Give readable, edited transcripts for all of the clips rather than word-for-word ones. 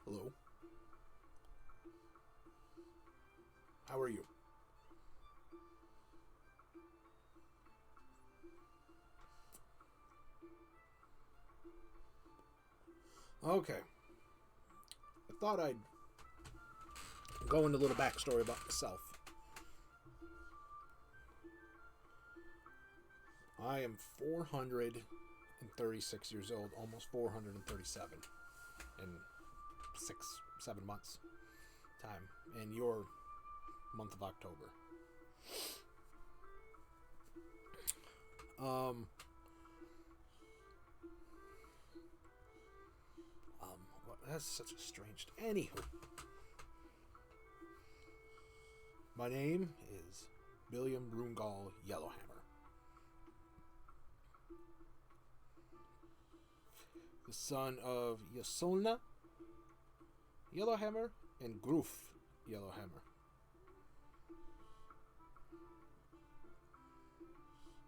Hello. How are you? Okay. I thought I'd go into a little backstory about myself. I am 436 years old, almost 437 in 6, 7 months time, in your month of October. Um, that's such a strange. Anywho, my name is William Brungal Yellowhammer, the son of Yasolna Yellowhammer and Groof Yellowhammer.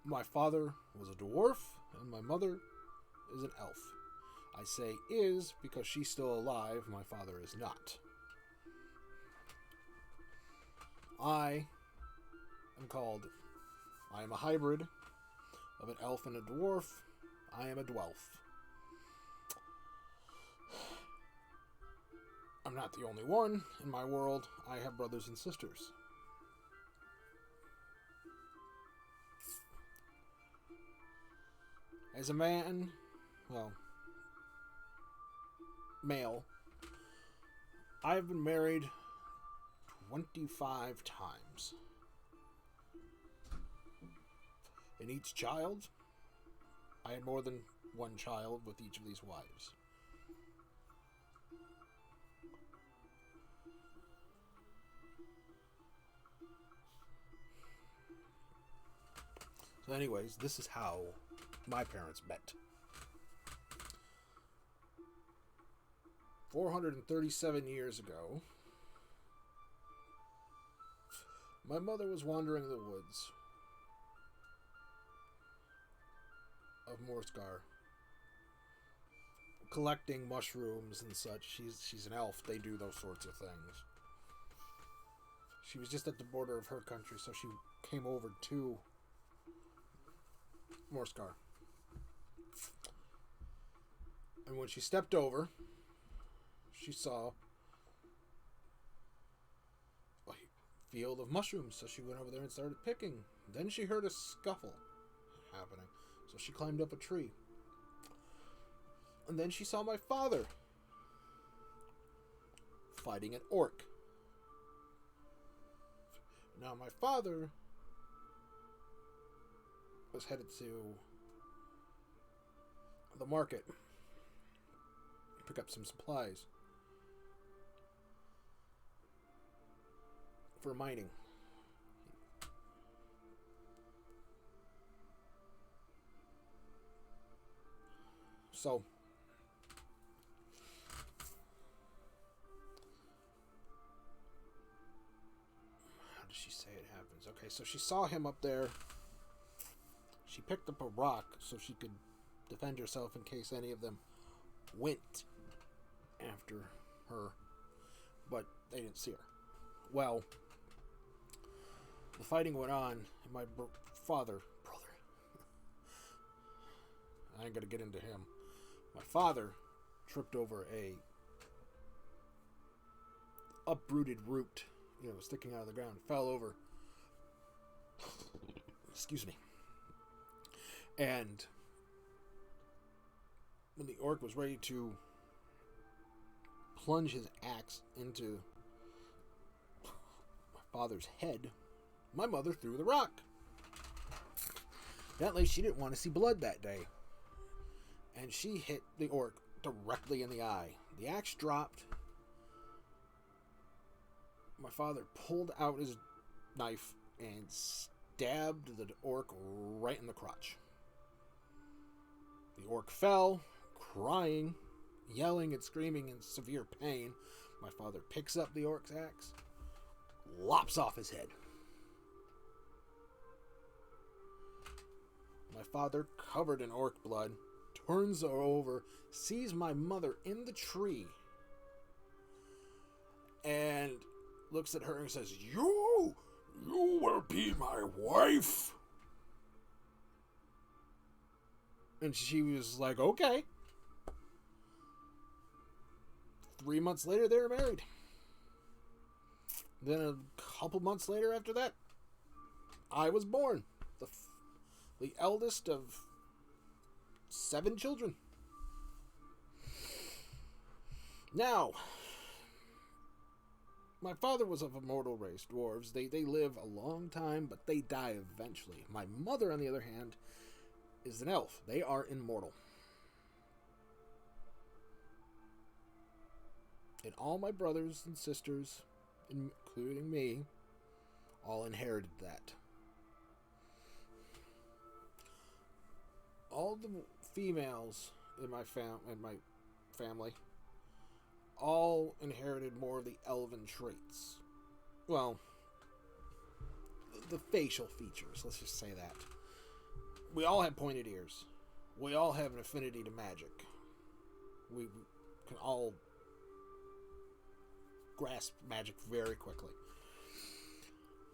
My father was a dwarf, and my mother is an elf. I say is because she's still alive, my father is not. I am a hybrid of an elf and a dwarf. I am a dwelf. I'm not the only one in my world. I have brothers and sisters. As a man, well, male, I've been married 25 times. In each child, I had more than one child with each of these wives. So anyways, this is how my parents met. 437 years ago, my mother was wandering the woods of Morskar, collecting mushrooms and such. She's an elf. They do those sorts of things. She was just at the border of her country, so she came over to Morskar. And when she stepped over, she saw a field of mushrooms, so she went over there and started picking. Then she heard a scuffle happening, so she climbed up a tree. And then she saw my father fighting an orc. Now, my father was headed to the market to pick up some supplies for mining. So, how does she say it happens? Okay, so she saw him up there. She picked up a rock so she could defend herself in case any of them went after her, but they didn't see her. Well, the fighting went on, and my brother, I ain't gonna get into him. My father tripped over a uprooted root, sticking out of the ground, fell over. Excuse me. And when the orc was ready to plunge his axe into my father's head, my mother threw the rock. Evidently, she didn't want to see blood that day, and she hit the orc directly in the eye. The axe dropped. My father pulled out his knife and stabbed the orc right in the crotch. The orc fell, crying, yelling and screaming in severe pain. My father picks up the orc's axe, lops off his head. My father, covered in orc blood, turns her over, sees my mother in the tree, and looks at her and says, You will be my wife. And she was like, okay. 3 months later, they were married. Then a couple months later after that, I was born. The eldest of 7 children. Now, my father was of a mortal race, dwarves. They live a long time, but they die eventually. My mother, on the other hand, is an elf. They are immortal. And all my brothers and sisters, including me, all inherited that. All the females in my family all inherited more of the elven traits. Well, the facial features, let's just say that. We all have pointed ears. We all have an affinity to magic. We can all grasp magic very quickly.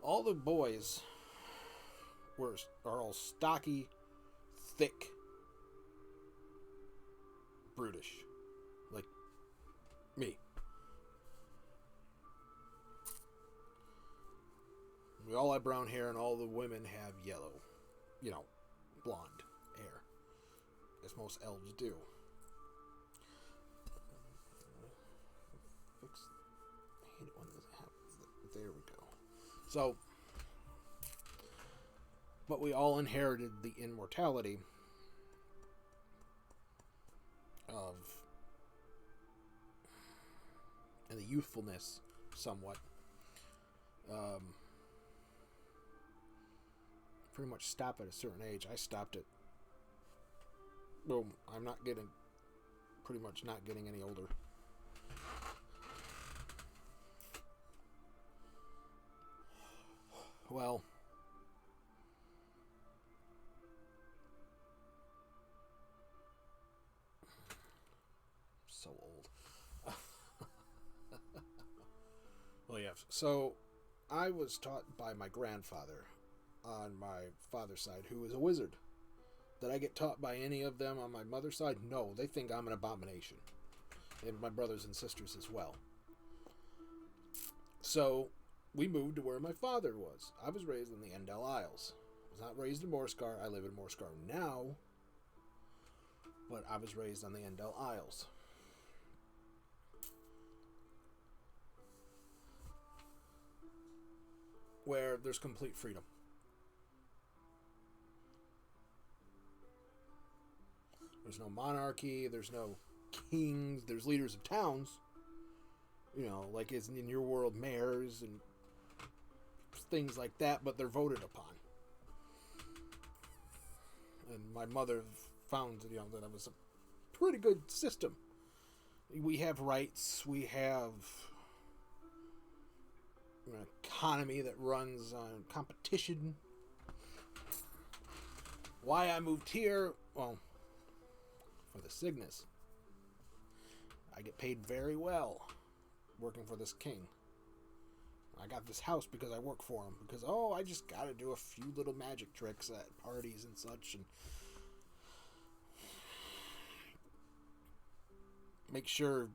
All the boys are all stocky, thick, brutish, like me. We all have brown hair, and all the women have yellow, blonde hair, as most elves do. I hate it when this happens. There we go. So, but we all inherited the immortality of, and the youthfulness, somewhat. Pretty much stop at a certain age. I stopped at, I'm pretty much not getting any older. Well, so old. Well, yeah. So, I was taught by my grandfather on my father's side, who was a wizard. Did I get taught by any of them on my mother's side? No, they think I'm an abomination. And my brothers and sisters as well. So, we moved to where my father was. I was raised in the Endel Isles. I was not raised in Morscar. I live in Morscar now. But I was raised on the Endel Isles. Where there's complete freedom. There's no monarchy. There's no kings. There's leaders of towns. Like is in your world, mayors and things like that, but they're voted upon. And my mother found, that it was a pretty good system. We have rights. We have an economy that runs on competition. Why I moved here? Well, for the Cygnus. I get paid very well working for this king. I got this house because I work for him. Because, I just got to do a few little magic tricks at parties and such. And make sure,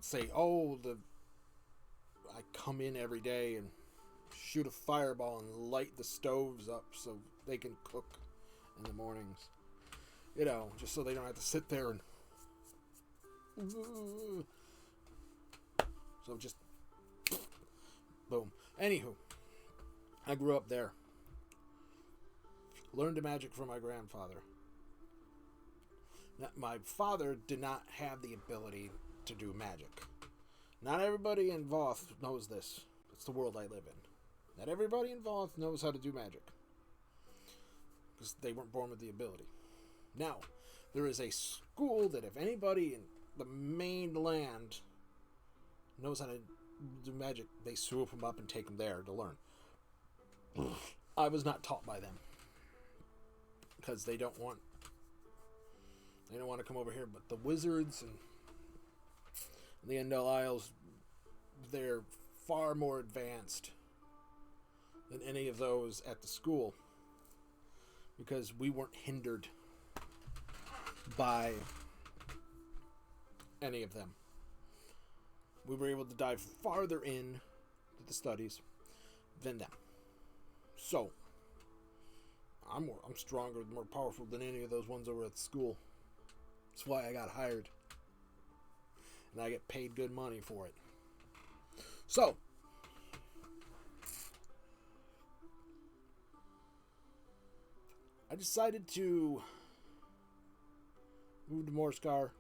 say, I come in every day and shoot a fireball and light the stoves up so they can cook in the mornings. Just so they don't have to sit there and... So just... Boom. Anywho, I grew up there. Learned magic from my grandfather. Now, my father did not have the ability to do magic. Not everybody in Voth knows this. It's the world I live in. Not everybody in Voth knows how to do magic. Because they weren't born with the ability. Now, there is a school that if anybody in the mainland knows how to do magic, they swoop them up and take them there to learn. I was not taught by them. Because they don't want to come over here, but the wizards and The Endel Isles, they're far more advanced than any of those at the school because we weren't hindered by any of them. We were able to dive farther in to the studies than them. So, I'm stronger, more powerful than any of those ones over at the school. That's why I got hired. And I get paid good money for it. So, I decided to move to Morskar.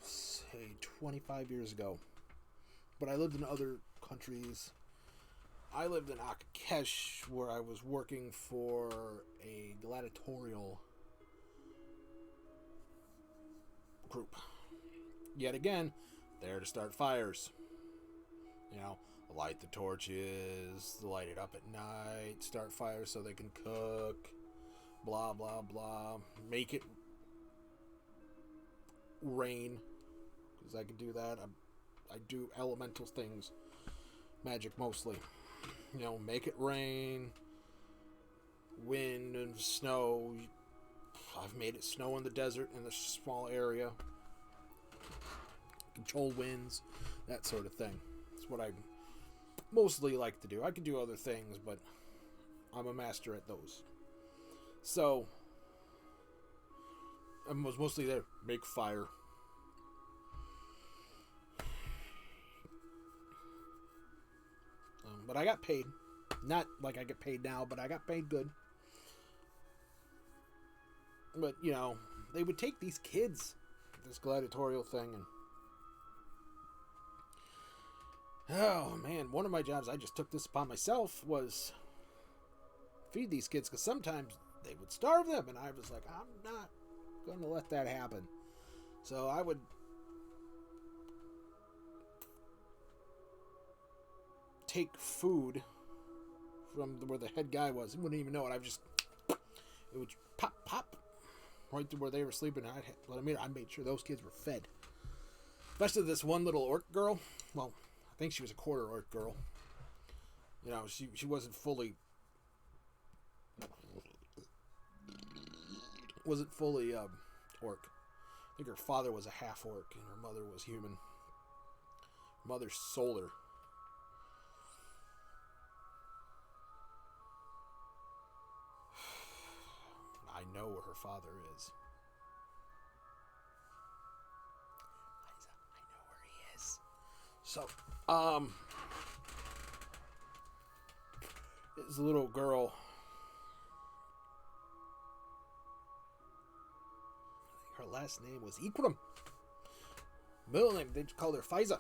Say 25 years ago. But I lived in other countries. I lived in Akakesh, where I was working for a gladiatorial group. Yet again, there to start fires. You know, light the torches, light it up at night, start fires so they can cook, blah, blah, blah. Make it rain, because I can do that. I do elemental things, magic mostly. You know, make it rain, wind and snow. I've made it snow in the desert in a small area. Control winds, that sort of thing. That's what I mostly like to do. I can do other things, but I'm a master at those. So, I was mostly there. Make fire. But I got paid. Not like I get paid now, but I got paid good. But, you know, they would take these kids, this gladiatorial thing, and oh, man, one of my jobs, I just took this upon myself, was feed these kids, because sometimes they would starve them, and I was like, I'm not going to let that happen. So I would take food from where the head guy was. He wouldn't even know it. It would pop, right to where they were sleeping. I made sure those kids were fed. Especially this one little orc girl. Well, I think she was a quarter orc girl. You know, she wasn't fully orc. I think her father was a half orc and her mother was human. Her mother sold her. I know where her father is. Liza, I know where he is. So, this little girl, her last name was Ikram. Middle name, they called her Faiza.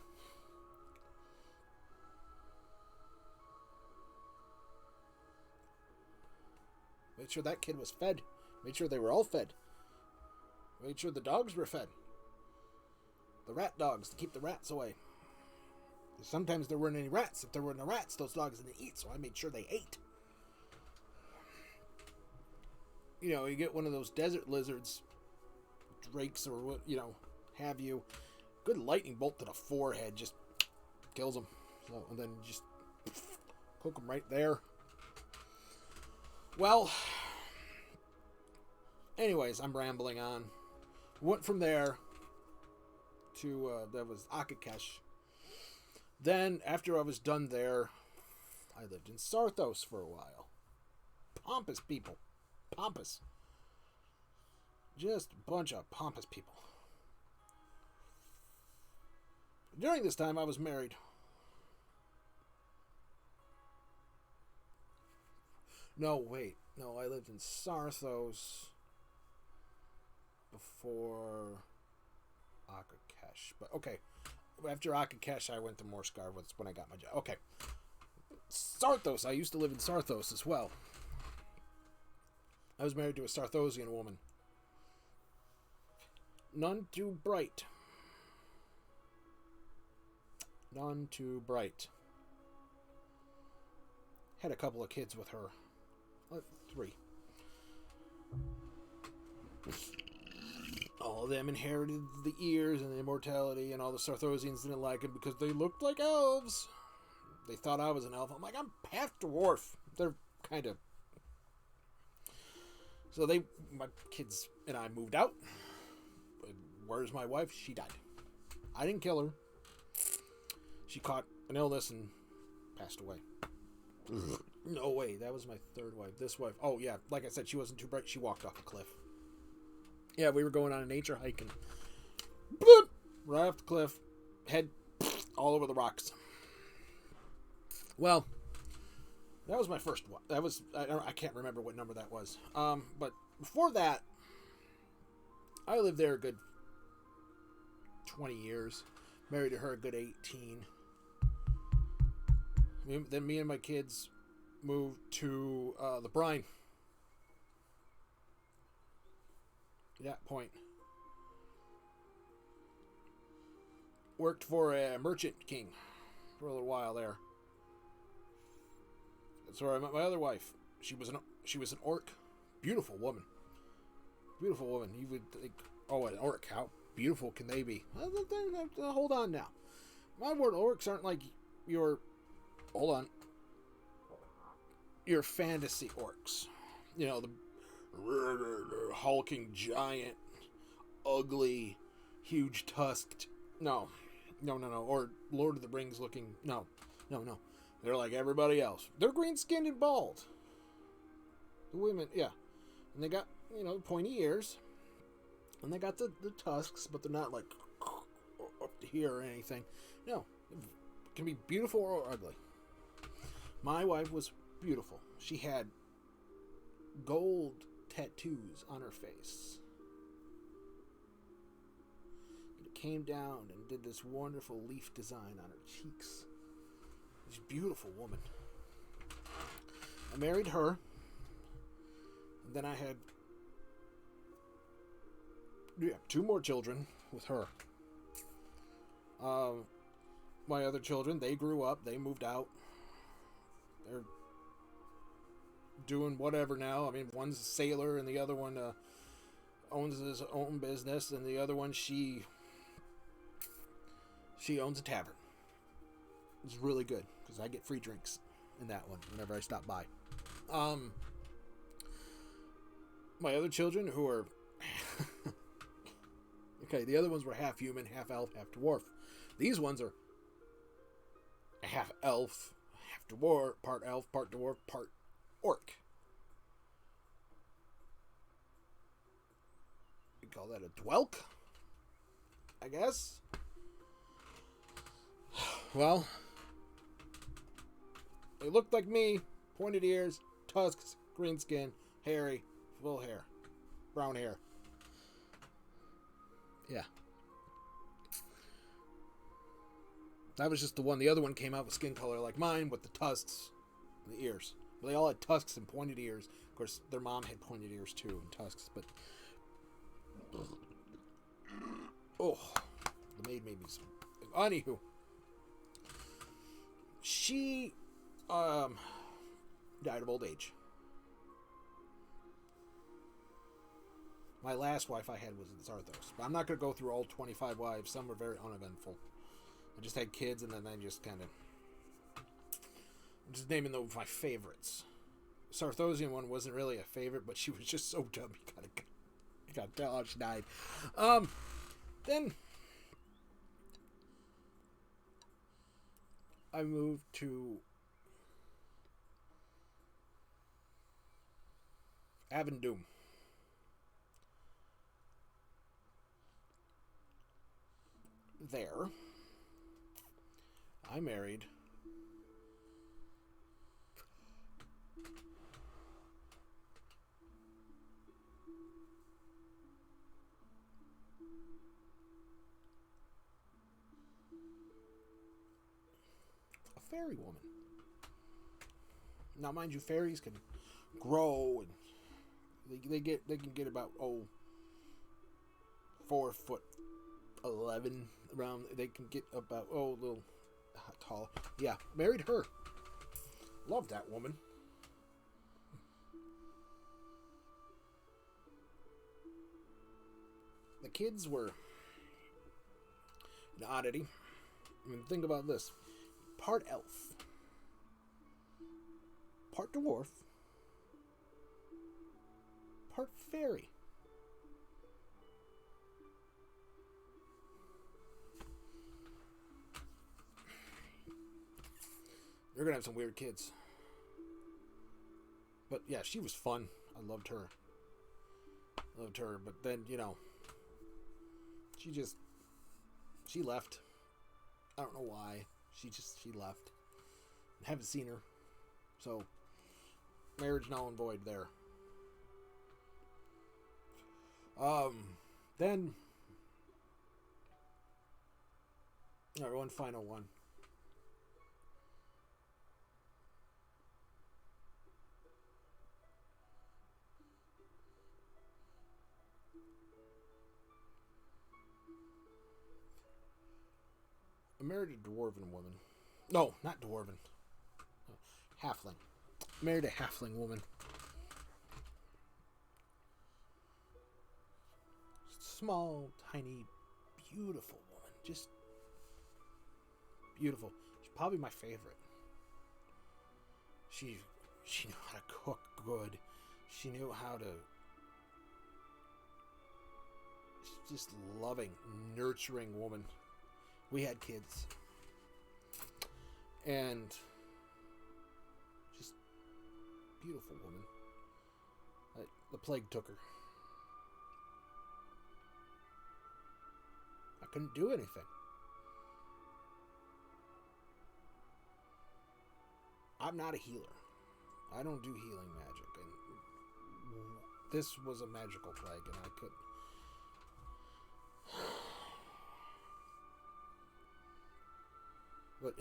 Made sure that kid was fed. Made sure they were all fed. Made sure the dogs were fed. The rat dogs, to keep the rats away. Sometimes there weren't any rats. If there were no rats, those dogs didn't eat, so I made sure they ate. You know, you get one of those desert lizards, drakes or what, you know, have you. Good lightning bolt to the forehead just kills them. So, and then just cook them right there. Well, anyways, I'm rambling on. Went from there to, that was Akakesh. Then, after I was done there, I lived in Sarthos for a while. Pompous people. Pompous. Just a bunch of pompous people. During this time, I was married. No, wait. No, I lived in Sarthos before Akakesh. But, okay. After Akakesh, I went to Morskar. That's when I got my job. Okay. Sarthos. I used to live in Sarthos as well. I was married to a Sarthosian woman. None too bright. None too bright. Had a couple of kids with her. 3. of them inherited the ears and the immortality, and all the Sarthosians didn't like him because they looked like elves. They thought I was an elf. I'm like, I'm half dwarf. They're kind of... So my kids and I moved out. Where's my wife? She died. I didn't kill her. She caught an illness and passed away. No way. That was my third wife. This wife. Oh, yeah. Like I said, she wasn't too bright. She walked off a cliff. Yeah, we were going on a nature hike and... Bloop, right off the cliff. Head all over the rocks. Well, that was my first one. That was... I can't remember what number that was. But before that, I lived there a good 20 years. Married her a good 18. Then me and my kids moved to the Brine. At that point. Worked for a merchant king for a little while there. That's where I met my other wife. She was an orc. Beautiful woman. Beautiful woman. You would think, oh, an orc, how beautiful can they be? Hold on now. My word, orcs aren't like your... Hold on. Your fantasy orcs. You know, the hulking giant, ugly, huge tusked. No. Or Lord of the Rings looking. No. They're like everybody else. They're green skinned and bald. The women, yeah. And they got, pointy ears. And they got the tusks, but they're not like up to here or anything. No. It can be beautiful or ugly. My wife was beautiful. She had gold tattoos on her face. It came down and did this wonderful leaf design on her cheeks. She's a beautiful woman. I married her. And then I had 2 more children with her. My other children, they grew up. They moved out. They're doing whatever now. I mean, one's a sailor and the other one owns his own business, and the other one, she owns a tavern. It's really good because I get free drinks in that one whenever I stop by. My other children, who are okay, the other ones were half human, half elf, half dwarf. These ones are half elf, half dwarf, part elf, part dwarf, part orc. We call that a dwelk, I guess. Well, they looked like me. Pointed ears, tusks, green skin, hairy, full hair, brown hair. Yeah. That was just the one. The other one came out with skin color like mine, with the tusks and the ears. They all had tusks and pointed ears. Of course, their mom had pointed ears too and tusks, but... Oh, the maid made me some... Anywho. She, died of old age. My last wife I had was in Zarthos. But I'm not going to go through all 25 wives. Some were very uneventful. I just had kids, and then I just kind of... I'm just naming my favorites. Sarthosian one wasn't really a favorite, but she was just so dumb. You gotta tell how she died. Then... I moved to... Avondum. There, I married a fairy woman. Now, mind you, fairies can grow, and they can get about 4'11" around. They can get about a little tall. Yeah, married her. Love that woman. The the kids were an oddity. I mean, think about this. Part elf. Part dwarf. Part fairy. They're gonna have some weird kids. But yeah, she was fun. I loved her. But then, she left. I don't know why. She left. I haven't seen her. So, marriage null and void there. Then, alright, one final one. I married a dwarven woman. No, not dwarven. Halfling. Married a halfling woman. Small, tiny, beautiful woman. Just beautiful. She's probably my favorite. She knew how to cook good. She knew how to... Just loving, nurturing woman. We had kids. And just beautiful woman. The plague took her. I couldn't do anything. I'm not a healer. I don't do healing magic. And this was a magical plague, and I could... But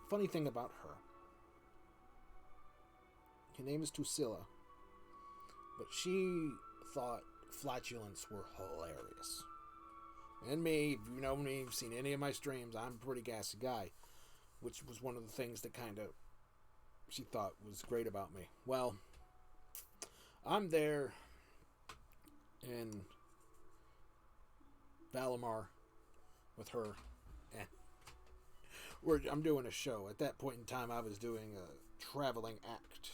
funny thing about her name is Tusilla, but she thought flatulence were hilarious. And me, if you know me, you've seen any of my streams, I'm a pretty gassy guy, which was one of the things that kind of she thought was great about me. Well, I'm there in Valimar with her, and I'm doing a show. At that point in time, I was doing a traveling act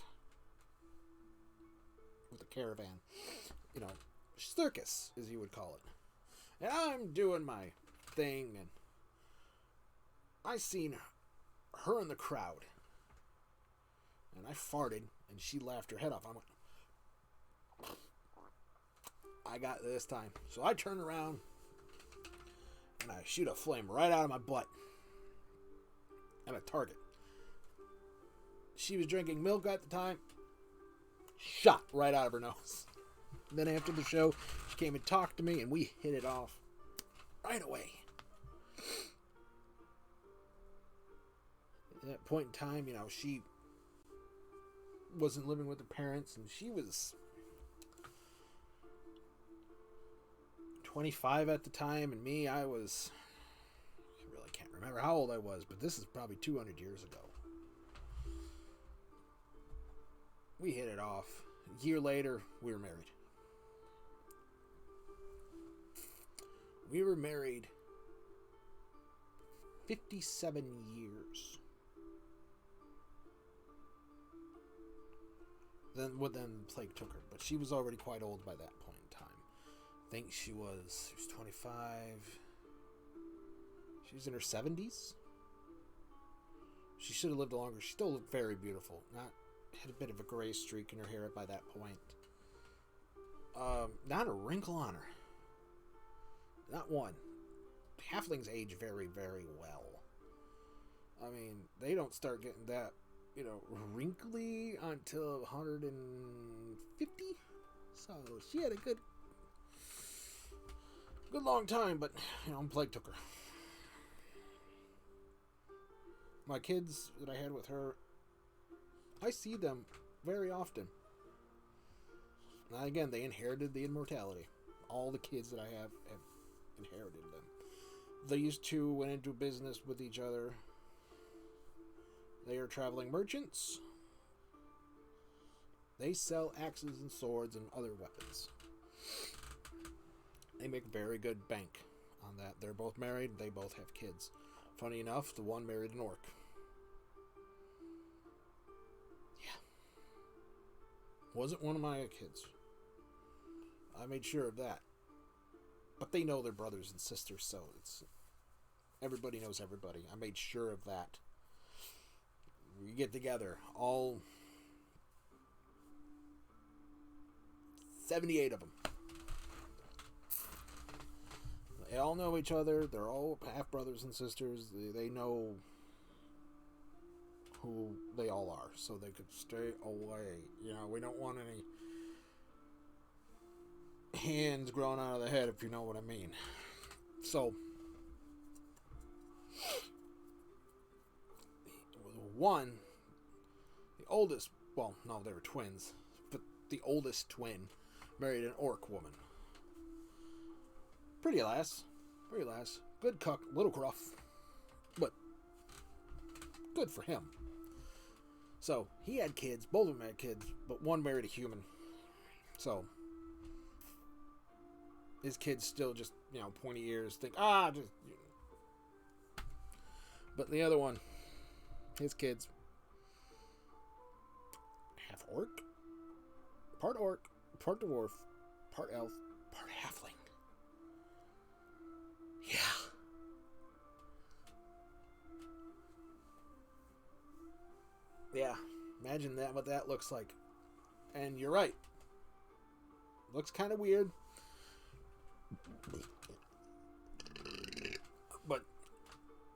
with a caravan. Circus, as you would call it. And I'm doing my thing, and I seen her in the crowd. And I farted, and she laughed her head off. I went, I got this time. So I turn around, and I shoot a flame right out of my butt at a target. She was drinking milk at the time. Shot right out of her nose. Then after the show, she came and talked to me, and we hit it off right away. At that point in time, she wasn't living with her parents, and she was 25 at the time, and me, I really can't remember how old I was, but this is probably 200 years ago. We hit it off. A year later, we were married. We were married 57 years. Then the plague took her, but she was already quite old by that point in time. I think she was 25. She was in her 70s. She should have lived longer. She still looked very beautiful. Had a bit of a gray streak in her hair by that point. Not a wrinkle on her. Not one. Halflings age very, very well. I mean, they don't start getting that, wrinkly until 150. So she had a good long time, but, plague took her. My kids that I had with her, I see them very often. Now, again, they inherited the immortality. All the kids that I have inherited them. These two went into business with each other. They are traveling merchants. They sell axes and swords and other weapons. They make very good bank on that. They're both married. They both have kids. Funny enough, the one married an orc. Yeah. Wasn't one of my kids. I made sure of that. But they know their brothers and sisters, so it's... Everybody knows everybody. I made sure of that. We get together. All 78 of them. They all know each other. They're all half brothers and sisters. They know who they all are, so they could stay away. You know, we don't want any hands growing out of the head, if you know what I mean. So, one, the oldest, well, no, they were twins, but the oldest twin married an orc woman. Pretty lass. Good cuck, little gruff, but good for him. So, he had kids, both of them had kids, but one married a human. So, his kids still just, pointy ears, think, just... But the other one, his kids, half orc, part dwarf, part elf, part halfling. Yeah. Yeah. Imagine that, what that looks like. And you're right. Looks kind of weird. But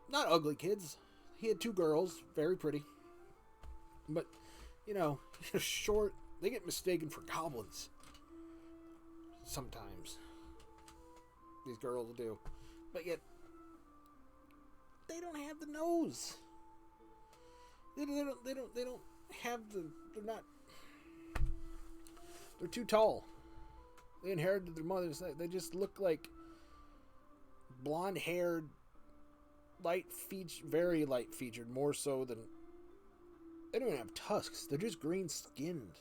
not ugly kids. He had 2 girls, very pretty. But, short. They get mistaken for goblins. Sometimes. These girls do. But yet, they don't have the nose. They don't have the, they're too tall. They inherited their mother's, they just look like blonde-haired, very light-featured, more so than, they don't even have tusks. They're just green-skinned.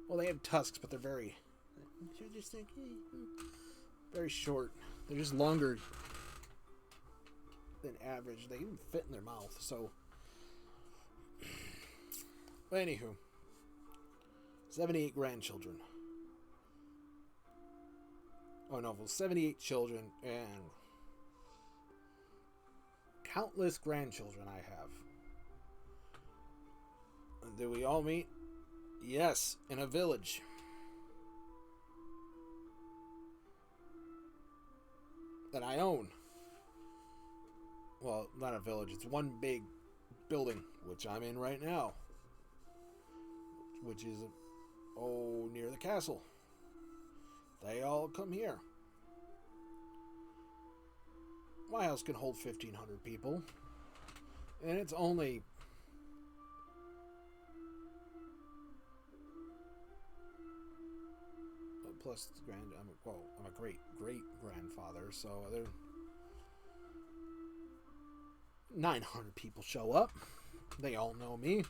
Well, they have tusks, but they're very short. They're just longer than average. They even fit in their mouth, so. But anywho, 78 grandchildren. Oh no, 78 children and countless grandchildren I have. And did we all meet? Yes, in a village. That I own. Well, not a village. It's one big building, which I'm in right now. Which is, near the castle. They all come here. My house can hold 1,500 people. And it's only... Plus, I'm a great-great-grandfather, so there... 900 people show up. They all know me.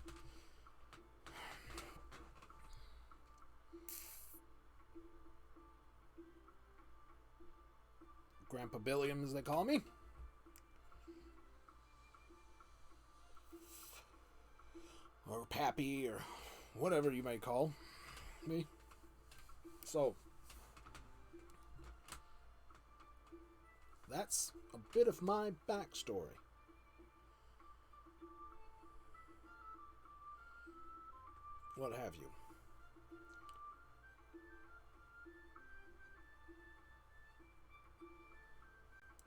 Grandpa Billiam, as they call me. Or Pappy, or whatever you may call me. So, that's a bit of my backstory. What have you.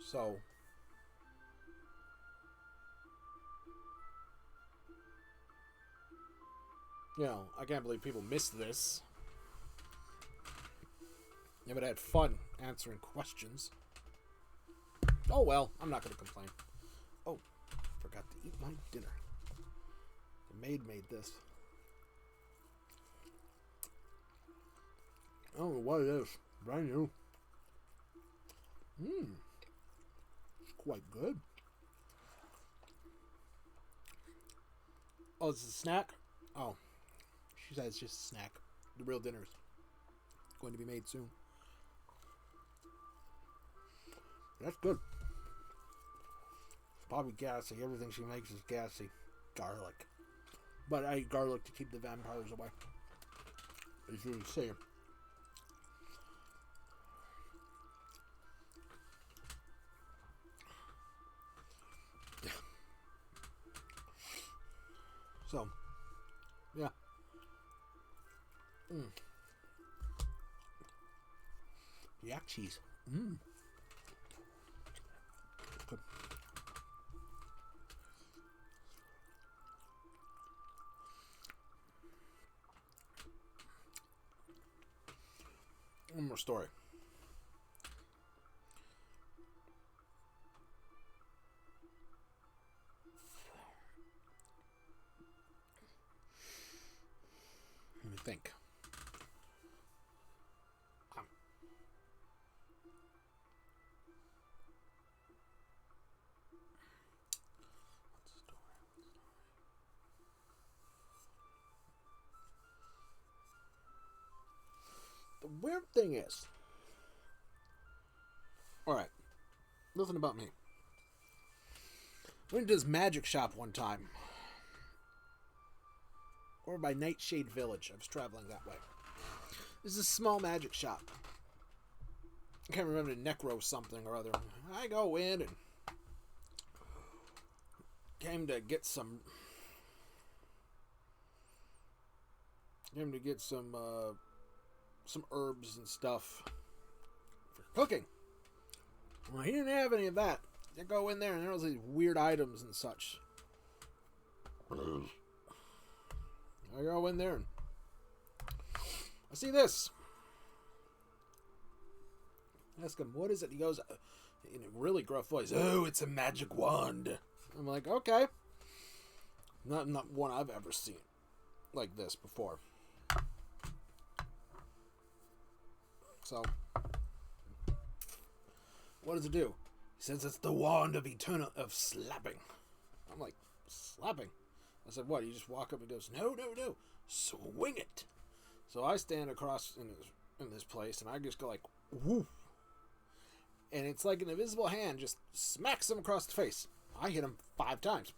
So, I can't believe people missed this. Yeah, but I had fun answering questions. Oh well, I'm not going to complain. Oh, forgot to eat my dinner. The maid made this. I don't know what it is. Brand new. It's quite good. Oh, it's a snack? Oh. She said it's just a snack. The real dinner's going to be made soon. That's good. Probably gassy. Everything she makes is gassy. Garlic. But I eat garlic to keep the vampires away. As you see. So, yeah. Yak cheese. Good. One more story. Let me think. The weird thing is, alright, nothing about me. Went to this magic shop one time. Or by Nightshade Village. I was traveling that way. This is a small magic shop. I can't remember, Necro something or other. I go in and came to get some herbs and stuff for cooking. Well, he didn't have any of that. I go in there and there was these weird items and such. I go in there and I see this. I ask him, what is it? He goes, in a really gruff voice, oh, it's a magic wand. I'm like, okay. Not one I've ever seen like this before. So, what does it do? He says it's the wand of slapping. I'm like, slapping? I said, what? You just walk up and goes, no, swing it. So I stand across in this place and I just go like, woo. And it's like an invisible hand just smacks him across the face. I hit him 5 times.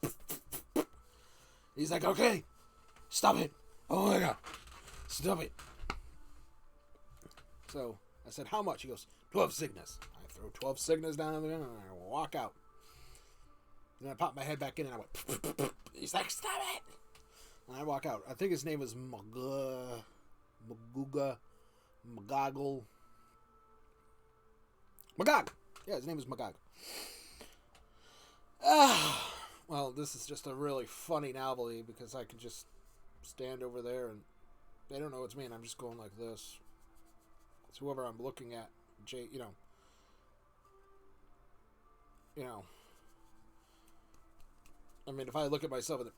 He's like, okay, stop it. Oh my God, stop it. So I said, how much? He goes, 12 signas. I throw 12 signas down on the ground and I walk out. And I pop my head back in and I went, he's like, stop it. And I walk out. I think his name was Magoggle. Magog. Yeah, his name is Magog. Well, this is just a really funny novelty because I can just stand over there and they don't know it's me and I'm just going like this. It's whoever I'm looking at, you know. I mean, if I look at myself and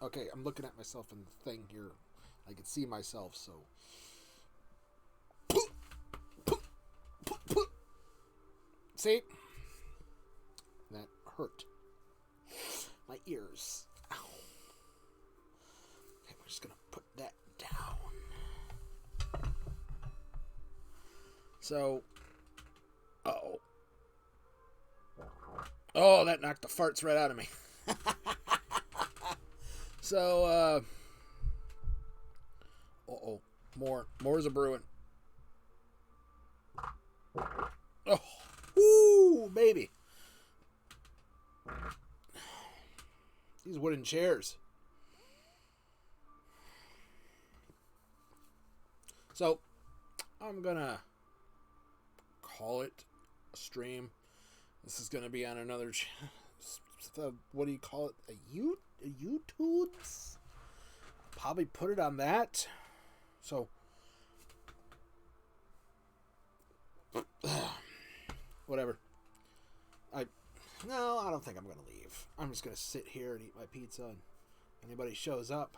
okay, I'm looking at myself in the thing here. I can see myself, so. See? That hurt. My ears. Ow. Okay, we're just gonna put that down. So. Uh-oh. Oh, that knocked the farts right out of me. So, uh-oh. More's a brewing. Oh. Woo, baby. These wooden chairs. So, I'm gonna call it a stream. This is gonna be on another what do you call it? A YouTube's? Probably put it on that. So, whatever. I don't think I'm gonna leave. I'm just gonna sit here and eat my pizza, and if anybody shows up,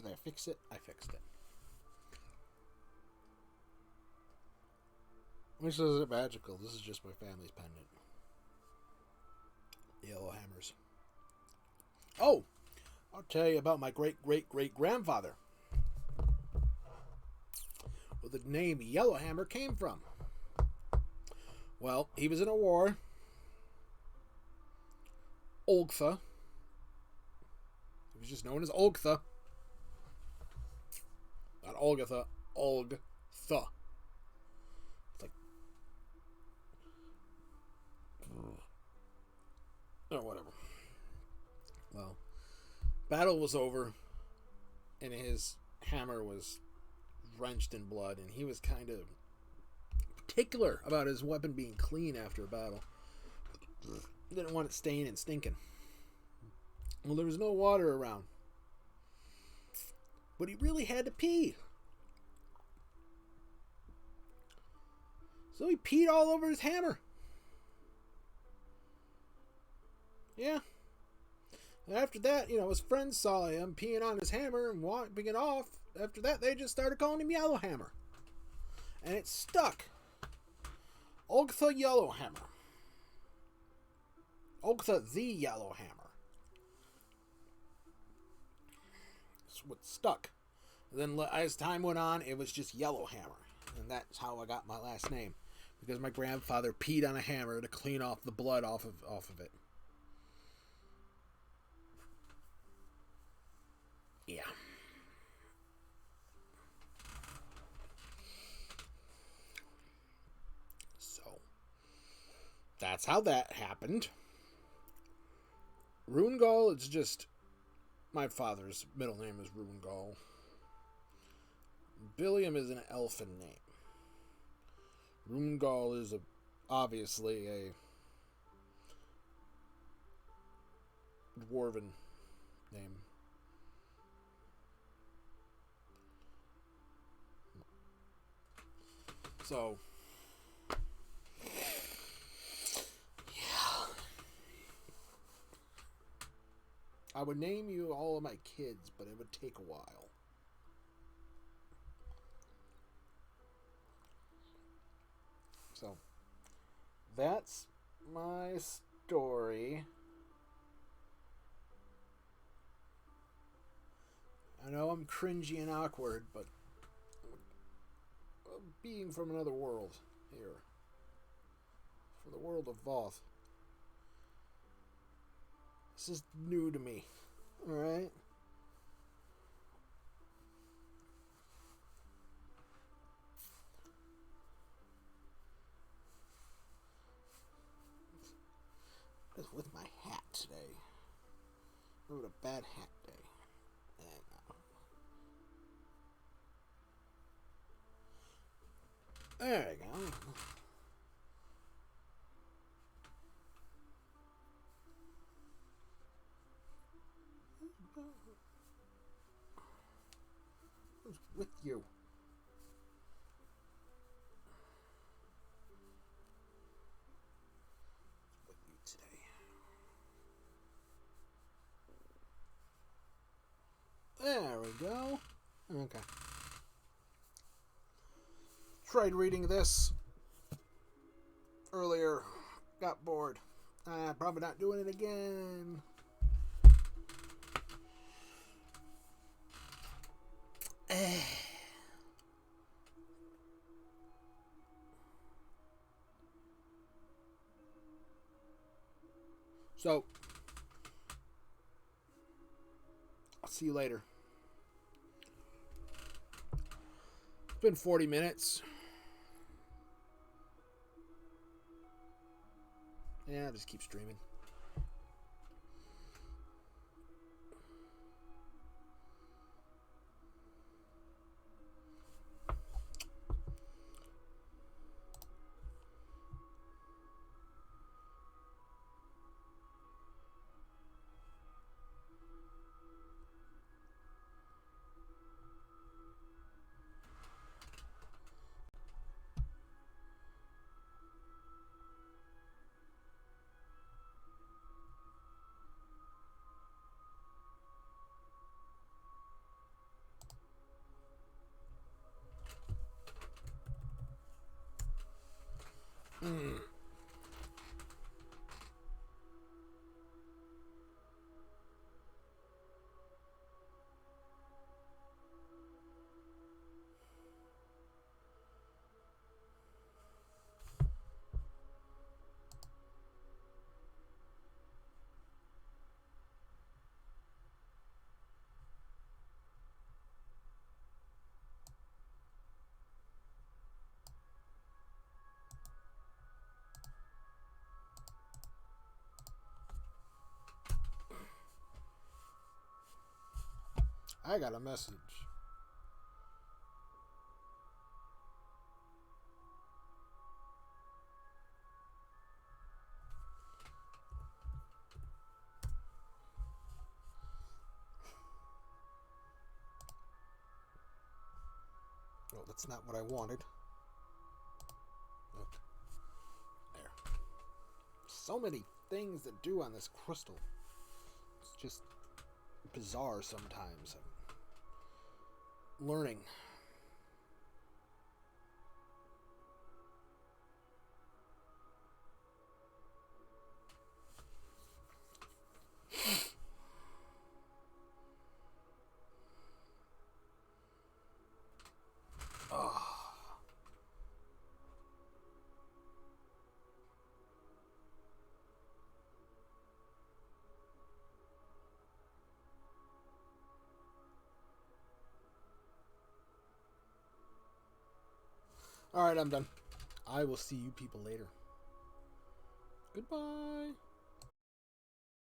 Did I fix it? I fixed it. This isn't magical. This is just my family's pendant. Yellow hammers. Oh! I'll tell you about my great-great-great-grandfather. Where the name Yellowhammer came from. Well, he was in a war. Olgtha. He was just known as Olgtha. Not Olgatha. Olgtha. It's like... Oh, whatever. Well, battle was over, and his hammer was drenched in blood, and he was kind of particular about his weapon being clean after a battle. Didn't want it staining and stinking. Well, there was no water around, but he really had to pee. So he peed all over his hammer. Yeah. And after that, his friends saw him peeing on his hammer and wiping it off. After that, they just started calling him Yellowhammer. And it stuck. Olgtha Yellowhammer. Olgtha the Yellowhammer. That's what stuck. And then as time went on, it was just Yellowhammer. And that's how I got my last name. Because my grandfather peed on a hammer to clean off the blood off of it. Yeah. So, that's how that happened. Rungal, it's just... My father's middle name is Rungal. Billiam is an elfin name. Rungal is obviously a dwarven name. So, yeah. I would name you all of my kids, but it would take a while. So, that's my story. I know I'm cringy and awkward, but being from another world here. From the world of Voth. This is new to me. Alright? What's with my hat today? I wrote a bad hat day. There we go. What's with you? What's with you today? There we go. Okay. Tried reading this earlier. Got bored. Probably not doing it again. So, I'll see you later. It's been 40 minutes. Yeah, I'll just keep streaming. I got a message. Oh, that's not what I wanted. Look. There. So many things to do on this crystal. It's just bizarre sometimes. I'm learning. Alright, I'm done. I will see you people later. Goodbye.